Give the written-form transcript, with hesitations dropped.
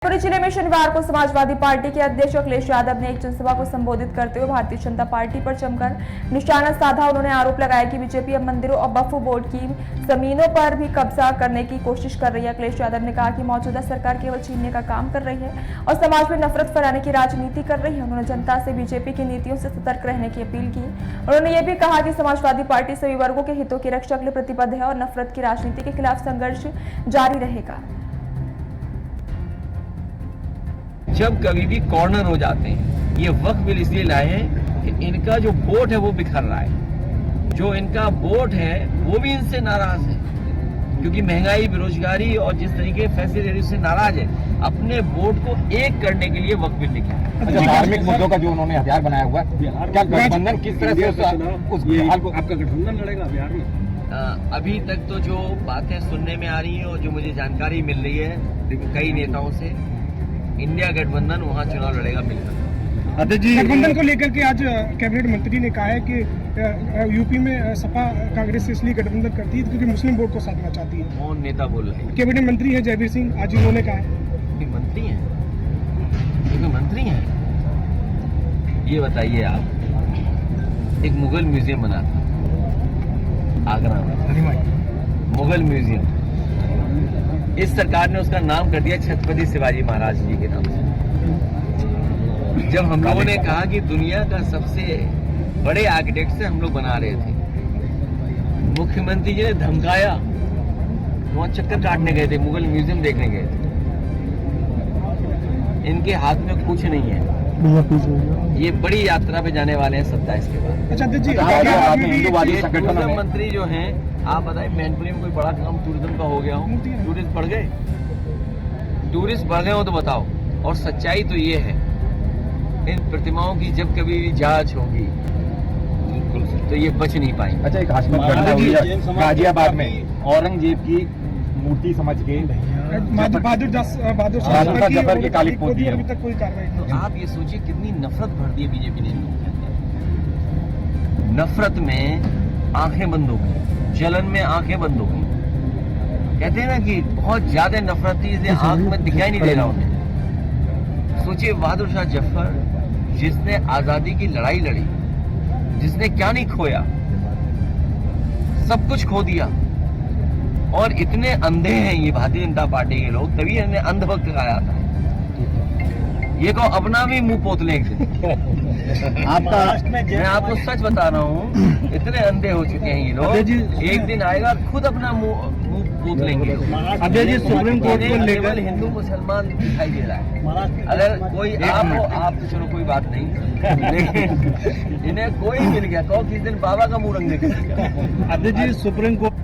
शिवपुरी जिले में शनिवार को समाजवादी पार्टी के अध्यक्ष अखिलेश यादव ने एक जनसभा को संबोधित करते हुए भारतीय जनता पार्टी पर जमकर निशाना साधा। उन्होंने आरोप लगाया कि बीजेपी अब मंदिरों और वक्फ बोर्ड की जमीनों पर भी कब्जा करने की कोशिश कर रही है। अखिलेश यादव ने कहा कि मौजूदा सरकार केवल छीनने का काम कर रही है और समाज में नफरत फैलाने की राजनीति कर रही है। उन्होंने जनता से बीजेपी की नीतियों से सतर्क रहने की अपील की। उन्होंने ये भी कहा कि समाजवादी पार्टी सभी वर्गों के हितों की रक्षा के लिए प्रतिबद्ध है और नफरत की राजनीति के खिलाफ संघर्ष जारी रहेगा। जब कभी भी कॉर्नर हो जाते हैं, ये वक्त बिल इसलिए लाए हैं कि इनका जो वोट है वो बिखर रहा है। जो इनका वोट है वो भी इनसे नाराज है, क्योंकि महंगाई, बेरोजगारी और जिस तरीके फैसले ले रही उससे नाराज है। अपने वोट को एक करने के लिए वक्त बिल लिखा है। अच्छा, धार्मिक मुद्दों का जो उन्होंने हथियार बनाया हुआ है, क्या गठबंधन किस तरह से उस बिहार को आपका गठबंधन लड़ेगा बिहार में? अभी तक तो जो बातें सुनने में आ रही है और जो मुझे जानकारी मिल रही है कई नेताओं से, इंडिया गठबंधन वहां चुनाव लड़ेगा मिलकर। अध्यक्ष जी, गठबंधन को लेकर के आज कैबिनेट मंत्री ने कहा है कि यूपी में सपा कांग्रेस से इसलिए गठबंधन करती है क्योंकि मुस्लिम वोट को साधना चाहती है। कौन नेता बोल रहे हैं? कैबिनेट मंत्री है जयवीर सिंह, आज उन्होंने कहा है। मंत्री हैं? मंत्री हैं? ये बताइए आप, एक मुगल म्यूजियम बना था आगरा में, मुगल म्यूजियम। इस सरकार ने उसका नाम कर दिया छत्रपति शिवाजी महाराज जी के नाम से। जब हम लोगों ने कहा कि दुनिया का सबसे बड़े आर्किटेक्ट से हम लोग बना रहे थे, मुख्यमंत्री जी ने धमकाया, वहां चक्कर काटने गए थे, मुगल म्यूजियम देखने गए थे। इनके हाथ में कुछ नहीं है। ये बड़ी यात्रा पे जाने वाले हैं 27 के बाद। अच्छा अध्यक्ष जी, मंत्री जो हैं, आप बताइए मैनपुरी में कोई बड़ा काम टूरिज्म का हो गया हो? टूरिस्ट बढ़ गए? टूरिस्ट बढ़ गए हो तो बताओ। और सच्चाई तो ये है, इन प्रतिमाओं की जब कभी भी जांच होगी तो ये बच नहीं पाएंगे। अच्छा, एक हास्यवद घटना हुई गाजियाबाद में, औरंगजेब की मूर्ति समझ के बहादुर जफर की काली पोती है। अभी तक कोई कार्रवाई नहीं। तो आप ये सोचिए कितनी नफरत भर दी है बीजेपी ने। नफरत में आंखें बंद हो गई, जलन में आंखें बंद हो गई। कहते हैं ना कि बहुत ज्यादा नफरत थी, इसलिए आंख में दिखाई नहीं दे रहा उन्हें। सोचिए बहादुर शाह जफर, जिसने आजादी की लड़ाई लड़ी, जिसने क्या नहीं खोया, सब कुछ खो दिया। और इतने अंधे हैं ये भारतीय जनता पार्टी के लोग, तभी इन्हें अंधभक्त कहा था। ये को अपना भी मुंह पोत लेंगे। मैं आपको सच बता रहा हूँ, इतने अंधे हो चुके हैं ये लोग। एक दिन आएगा खुद अपना मुंह पोत लेंगे। अध्यक्ष जी, सुप्रीम कोर्ट को लेकर हिंदू मुसलमान दिखाई दे रहा है। अगर कोई आप हो, आप तो चलो कोई बात नहीं, लेकिन इन्हें कोई मिल गया, कहो किस दिन बाबा का मुंह रंग देखेगा। अध्यक्ष जी, सुप्रीम कोर्ट